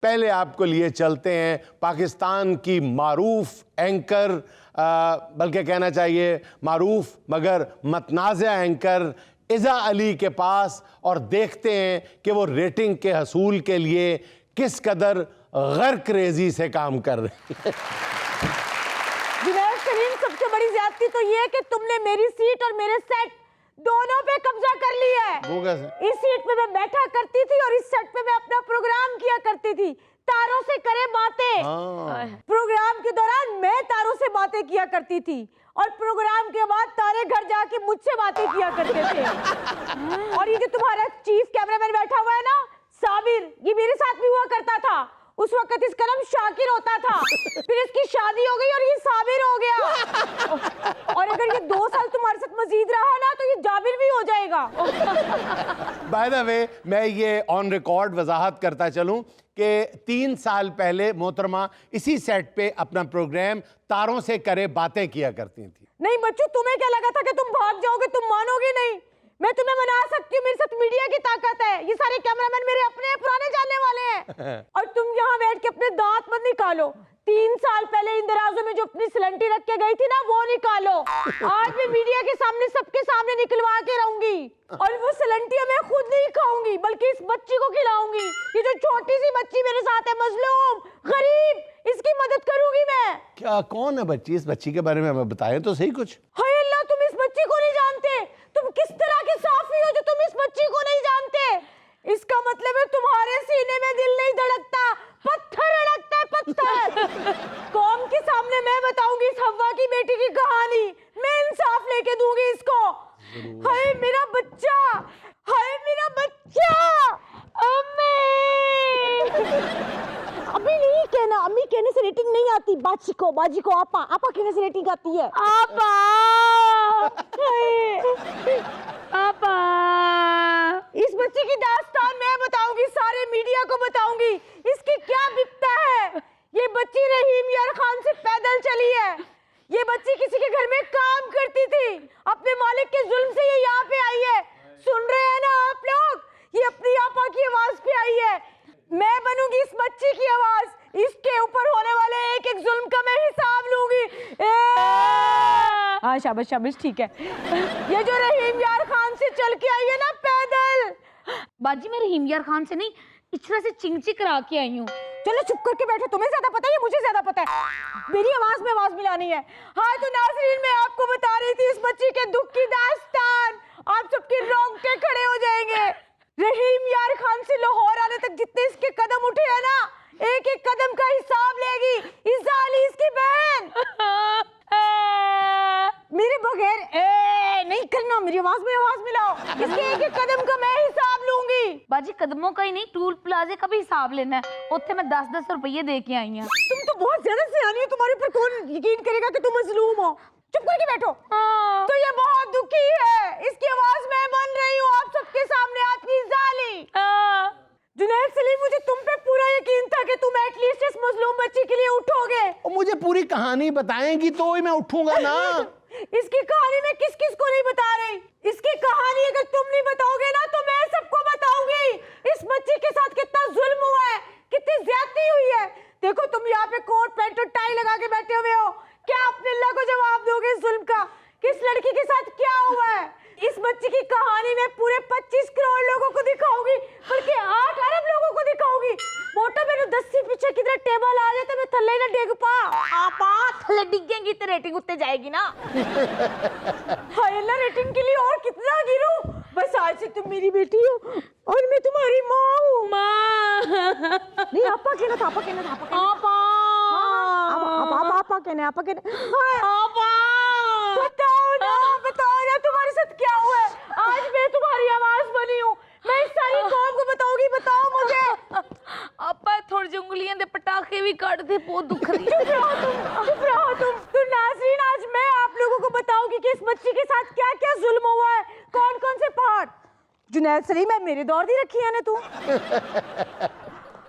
पहले आपको लिए चलते हैं पाकिस्तान की मारूफ एंकर, बल्कि कहना चाहिए मारूफ मगर मतनाज़ा एंकर इज़ा अली के पास, और देखते हैं कि वो रेटिंग के हसूल के लिए किस कदर गर्क-रेज़ी से काम कर रहे हैं। जुनैद सलीम, सबसे बड़ी ज्यादती तो ये है कि तुमने मेरी सीट और मेरे सेट दोनों पे कब्जा कर लिया है। वो कैसे? इस सीट पे मैं बैठा करती थी और इस सेट पे मैं अपना प्रोग्राम किया करती थी। तारों से करे बातें। प्रोग्राम के दौरान मैं तारों से बातें किया करती थी और प्रोग्राम के बाद तारे घर जाके मुझसे बातें किया करते थे। और ये जो तुम्हारा चीफ कैमरामैन बैठा हुआ है ना, साबिर, ये मेरे साथ भी हुआ करता था। उस वक्त इसका नाम शाकिर होता था, फिर इसकी शादी हो गई और ये साबिर हो गया। और अगर ये 2 साल तुम्हारे साथ मजीद रहा ना तो ये जाबिर भी हो जाएगा। बाय द वे, मैं ये ऑन रिकॉर्ड वजाहत करता चलूं कि 3 साल पहले मोहतरमा इसी सेट पे अपना प्रोग्राम तारों से करे बातें किया करती थी। नहीं बच्चू, तुम्हें क्या लगा था कि तुम भाग जाओगे? तुम मानोगे नहीं। मैं तुम्हें मना सकती हूँ, मेरे साथ मीडिया की ताकत है। ये सारे कैमरामैन मेरे अपने पुराने जानने वाले हैं। और तुम यहाँ बैठ के अपने दांत मत निकालो। 3 साल पहले इन दराजों में जो अपनी सिलंटी रख के गई थी ना, वो निकालो। आज मैं मीडिया के सामने, सबके सामने निकलवा के रहूंगी। और वो सिलंटियां मैं खुद नहीं खाऊंगी, बल्कि इस बच्ची को खिलाऊंगी। ये जो छोटी सी बच्ची मेरे साथ है, मजलूम, गरीब, इसकी मदद करूंगी मैं। क्या, कौन है बच्ची? इस बच्ची के बारे में हमें बताएं तो सही कुछ। हाय अल्लाह, तुम इस बच्ची को नहीं जानते। तुम किस तरह के साफी हो जो तुम इस बच्ची को नहीं जानते? इसका मतलब है तुम्हारे सीने में दिल नहीं धड़कता, पत्थर धड़कता है, पत्थर। कौम के सामने मैं बताऊंगी इस हव्वा की बेटी की कहानी। मैं इंसाफ लेके दूंगी इसको। हाय मेरा बच्चा, हाय मेरा बच्चा। अम्मी, अभी नहीं कहना, अम्मी कहने से रेटिंग नहीं आती। बाजी को आपा, आपा कहने से रेटिंग आती है। आपा, आपा। इस बच्चे की दास्तान मैं बताऊंगी, सारे मीडिया को बताऊंगी इसकी क्या बिकता है। ये बच्ची रहीम यार खान से पैदल चली है। ये बच्ची किसी के घर में काम करती थी, अपने मालिक के जुल्म से ये यहाँ पे आई है। सुन रहे हैं ना आप लोग? ये अपनी आपा की आवाज पे आई है। मैं बनूंगी इस बच्ची की आवाज। इसके ऊपर होने वाले एक एक जुल्म का मैं हिसाब लूंगी। हाँ शाबाश शाबाश, ठीक है। ये जो रहीम यार खान से चल के आई है ना पैदल। बाजी, मैं रहीम यार खान से नहीं, इचरा से चिंची करा के आई हूँ। चलो चुप करके बैठो, तुम्हें ज्यादा पता है या मुझे ज्यादा पता है? मेरी आवाज में आवाज मिलानी है। हाँ तो नाज़रीन, मैं आपको बता रही थी इस बच्ची के दुख की दास्तान। आप सबके रोंगटे खड़े हो जाएंगे। रहीम यार खान से लाहौर आने तक जितने इसके कदम उठे हैं ना, एक एक कदम का हिसाब लेगी इज़ा अली, इसकी बहन। मेरे बगैर नहीं करना, मेरी आवाज में आवाज मिलाओ। इसके एक एक कदम का मैं हिसाब लूंगी। बाजी, कदमों का ही नहीं, टूल प्लाजे का भी हिसाब लेना है। उत्थे मैं 10-10 रुपये दे के आई हूँ। तुम तो बहुत ज्यादा सियानी हो, तुम्हारे ऊपर कौन यकीन करेगा कि तुम मजलूम हो? चुप करके बैठो। तो ये बहुत दुखी है, इसकी आवाज मैं बन रही हूँ आप सबके सामने, आपकी जाली। जुनैद सलीम, मुझे तुम पे पूरा यकीन था कि तुम एटलीस्ट इस मजलूम बच्ची के लिए उठोगे। और मुझे पूरी कहानी बताएंगी तो ही मैं उठूंगा ना। इसकी कहानी मैं किस किस को नहीं बता रही। इसकी कहानी अगर तुम नहीं बताओगे ना तो मैं सबको बताऊंगी। इस बच्ची के साथ कितना जुल्म हुआ है, कितनी ज्यादती हुई है। देखो तुम यहाँ पे कोट पैंट और टाई लगा के बैठे हुए हो, क्या अपने अल्लाह को जवाब दोगे इस जुल्म का? किस लड़की के साथ क्या हुआ है? इस बच्ची की कहानी में पूरे 25 करोड़ लोगों को दिखाऊंगी, बल्कि 8 अरब लोगों को दिखाऊंगी। मोटा मेरे 10 से पीछे किधर टेबल आ जाए तो मैं थल्ले ना डिग पा। आपा थल्ले डिगेंगी तो रेटिंग उत्ते जाएगी ना। हाय अल्लाह, रेटिंग के लिए और कितना गिरूं? बस आज से तुम मेरी बेटी हो और मैं तुम्हारी माँ हूँ। नहीं, आपा कहना था, आपा कहना था, आपा कहना बताओ ना तुम्हारे साथ क्या हुआ है? आज मैं तुम्हारी आवाज बनी हूँ, मैं इस सारी कौम को बताऊंगी। बताओ मुझे। आपा थोड़ी जंगलियां दे पटाखे भी काट दे, बहुत दुख रही है। चुप रहो तुम। तो नाज़रीन, आज मैं आप लोगों को बताऊंगी कि इस बच्ची के साथ क्या क्या जुल्म हुआ है, कौन कौन से पार्ट। जुनैद सलीम, मैं मेरे दौर दी रखी है ना तू।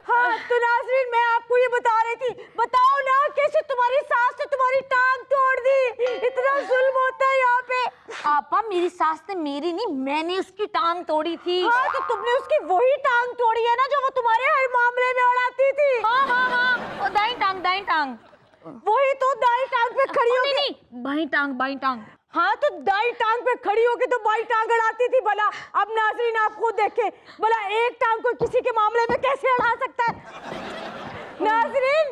हाँ तो नाज़रीन मैं आपको ये बता रही थी, बताओ ना कैसे तुम्हारी सास ने तुम्हारी टांग तोड़ दी। इतना जुल्म होता है यहाँ पे। आपा मेरी सास ने मेरी नहीं, मैंने उसकी टांग तोड़ी थी। हाँ तो तुमने उसकी वही टांग तोड़ी है ना जो वो तुम्हारे हर मामले में अड़ाती थी। हाँ हाँ हाँ, वो दाई टांग। वही तो दाई टांग पे खड़ी हो। नहीं, बाई टांग। हाँ तो दाई टांग पे खड़ी होके तो बाई टांग अड़ाती थी। भला अब नाज़रीन आप खुद देखें, भला एक टांग को किसी के मामले में कैसे अड़ा सकता है। नाज़रीन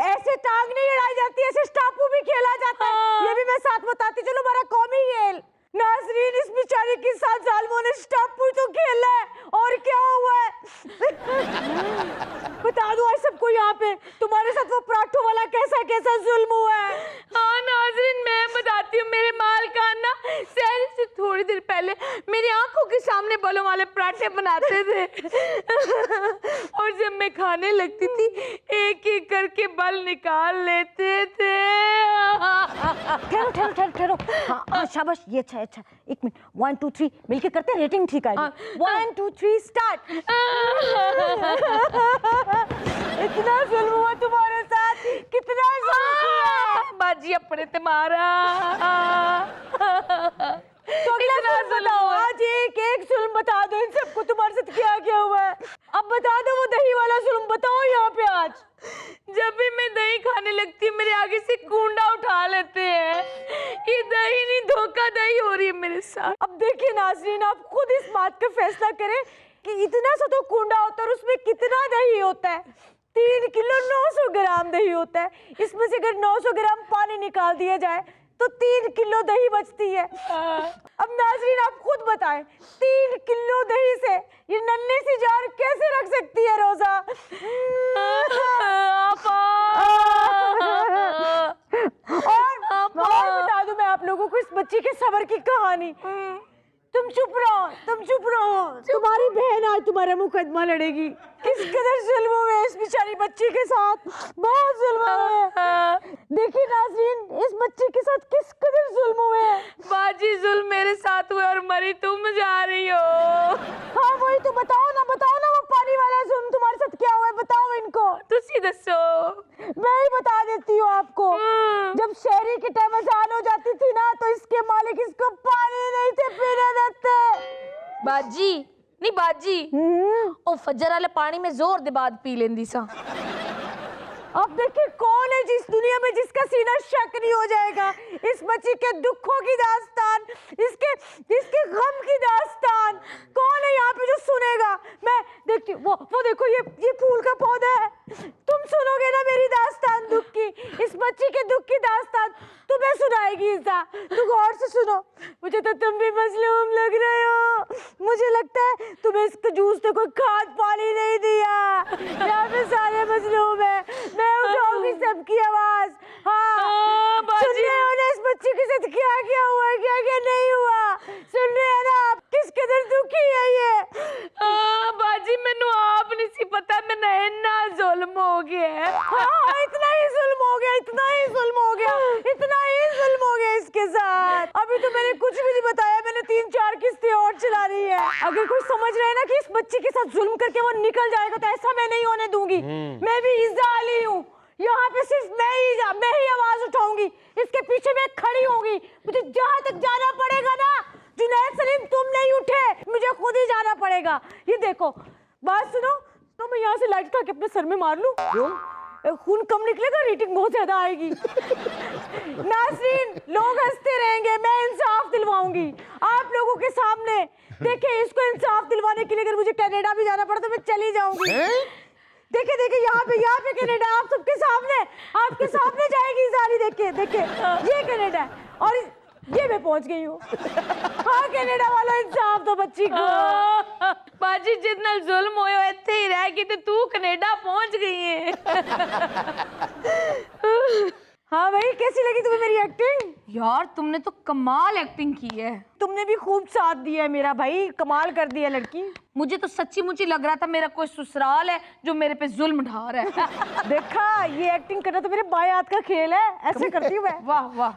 ऐसे टांग नहीं अड़ाई जाती, ऐसे स्टापू भी खेला जाता है। ये भी मैं साथ बताती चलो, बड़ा कौमी खेल। नाज़रीन इस बेचारी के साथ जालिमों ने स्टापू तो खेला है, और क्या हुआ है बता दो आज सबको यहाँ पे, तुम्हारे साथ वो पराठों वाला कैसा कैसा जुल्म हुआ है। हाँ नाज़रीन मैं बताती हूँ, मेरे मालकान ना शहर से थोड़ी देर पहले मेरी आंखों के सामने बलों वाले पराठे बनाते थे और जब मैं खाने लगती थी एक एक करके बल निकाल लेते थे। ठहरो। हाँ शाबाश, ये अच्छा। एक मिनट, 1 2 3 मिलके करते हैं, रेटिंग ठीक आएगी। 1 2 3 स्टार्ट। इतना जुल्म हुआ तुम्हारे साथ, कितना जुल्म हुआ। बाजी अपने ते मारा। तो अगला जुल्म बताओ, आज एक जुल्म बता दो इन सबको, तुम्हारे साथ क्या हुआ है। अब बता दो वो दही वाला जुल्म बताओ यहाँ पे आज। जब भी मैं दही खाने लगती हूँ मेरे आगे से कूंडा उठा लेते हैं। ये दही नहीं, धोखाधड़ी हो रही है मेरे साथ। अब देखिए नाज़रीन आप खुद इस बात का फैसला करें कि इतना सा तो कूंडा होता है और उसमें कितना दही होता है। 3 किलो 900 ग्राम दही होता है। इसमें से अगर 900 ग्राम पानी निकाल दिया जाए तो 3 किलो दही बचती है। अब नाज़रीन आप खुद बताएं, 3 किलो दही से ये नन्ही सी जान कैसे रख सकती है रोजा। और बता दूं मैं आप लोगों को इस बच्ची के सब्र की कहानी। तुम चुप रहो। तुम्हारी बहन आज तुम्हारा मुकदमा लड़ेगी। किस कदर जुल्म हुए इस बेचारी बच्ची के साथ, बहुत जुल्म हुए। देखिए नाज़रीन इस बच्ची के साथ किस कदर जुल्म हुए। बाजी जुल्म मेरे साथ हुए और मरी तुम जा रही हो। हाँ वही तो, बताओ ना वो पानी वाला जुल्म तुम्हारे साथ क्या हुआ है, बताओ इनको। तुसी दसो। मैं ही बता देती हूँ आपको। जब शहरी के टाइम अजान हो जाती थी ना तो इसके मालिक इसको पानी नहीं थे पीने देते। बाजी ओ फजर वाले पानी में जोर दे बाद पी लेंदी सा। अब देखिए कौन है जिस दुनिया में जिसका सीना शक नहीं हो जाएगा। इस बच्ची के दुखों की दास्तान, इसके गम की दास्तान कौन है यहाँ पे जो सुनेगा। मैं देखती हूँ वो देखो ये फूल का पौधा है। तुम सुनोगे ना मेरी दास्तान दुख की, इस बच्ची के दुख की दास्तान तुम्हें सुनाएगी ईसा। तू गौर से सुनो। मुझे तो तुम भी मजलूम लग रहे हो। मुझे लगता है तुम्हें इस जूस ने कोई खाद पानी नहीं दिया। यहाँ पे सारे मजलूम है। मैं उठाऊंगी सबकी आवाज। हाँ सुन रहे हो ना इस बच्ची के साथ क्या क्या हुआ, क्या क्या नहीं हुआ। सुन रहे हैं ना आप किस कदर दुखी है ये। बाजी मैनू आप नहीं सी पता, मैंने इतना जुल्म हो गया। हाँ इतना ही जुल्म हो गया इसके साथ। अभी तो मैंने कुछ भी नहीं बताया, मैंने 3-4 किस्तें और चला रही है। अगर कोई समझ रहा है ना कि इस बच्ची के साथ जुल्म करके वो निकल जाएगा तो ऐसा मैं नहीं होने दूंगी। मैं भी इज़्ज़ा अली हूँ, यहाँ पे सिर्फ मैं ही आवाज उठाऊंगी। इसके पीछे मैं खड़ी होंगी। मुझे जहाँ तक जाना पड़ेगा ना, जुनैद सलीम तुम नहीं उठे, मुझे खुद ही जाना पड़ेगा। ये देखो बात सुनो, तो मैं यहाँ से लाइट उठा के अपने सर में मार लूं, खून कम निकलेगा, रेटिंग बहुत ज्यादा आएगी। नाज़रीन लोग हंसते रहेंगे, मैं इंसाफ दिलवाऊंगी आप लोगों के सामने। देखिए इसको इंसाफ दिलवाने के लिए अगर मुझे कनाडा भी जाना पड़ा तो मैं चली जाऊंगी। देखिए यहाँ पे कनाडा आप सबके सामने, आपके सामने जाएगी सारी। देखिए ये कनाडा है और ये मैं पहुंच गई हूँ। हाँ कनाडा वाला इंसाफ तो बच्ची को। बाजी जितना जुल्म होयो इत्थे ही रह गई, तू कनाडा पहुंच गई है। हाँ भाई कैसी लगी तुम्हें मेरी एक्टिंग? यार तुमने तो कमाल एक्टिंग की है। तुमने भी खूब साथ दिया है मेरा भाई, कमाल कर दिया लड़की। मुझे तो सच्ची मुच्ची लग रहा था मेरा कोई ससुराल है जो मेरे पे जुल्म ढा रहा है। देखा ये एक्टिंग करना तो मेरे बाएं हाथ का खेल है, ऐसे करती हूँ मैं। वाह वाह।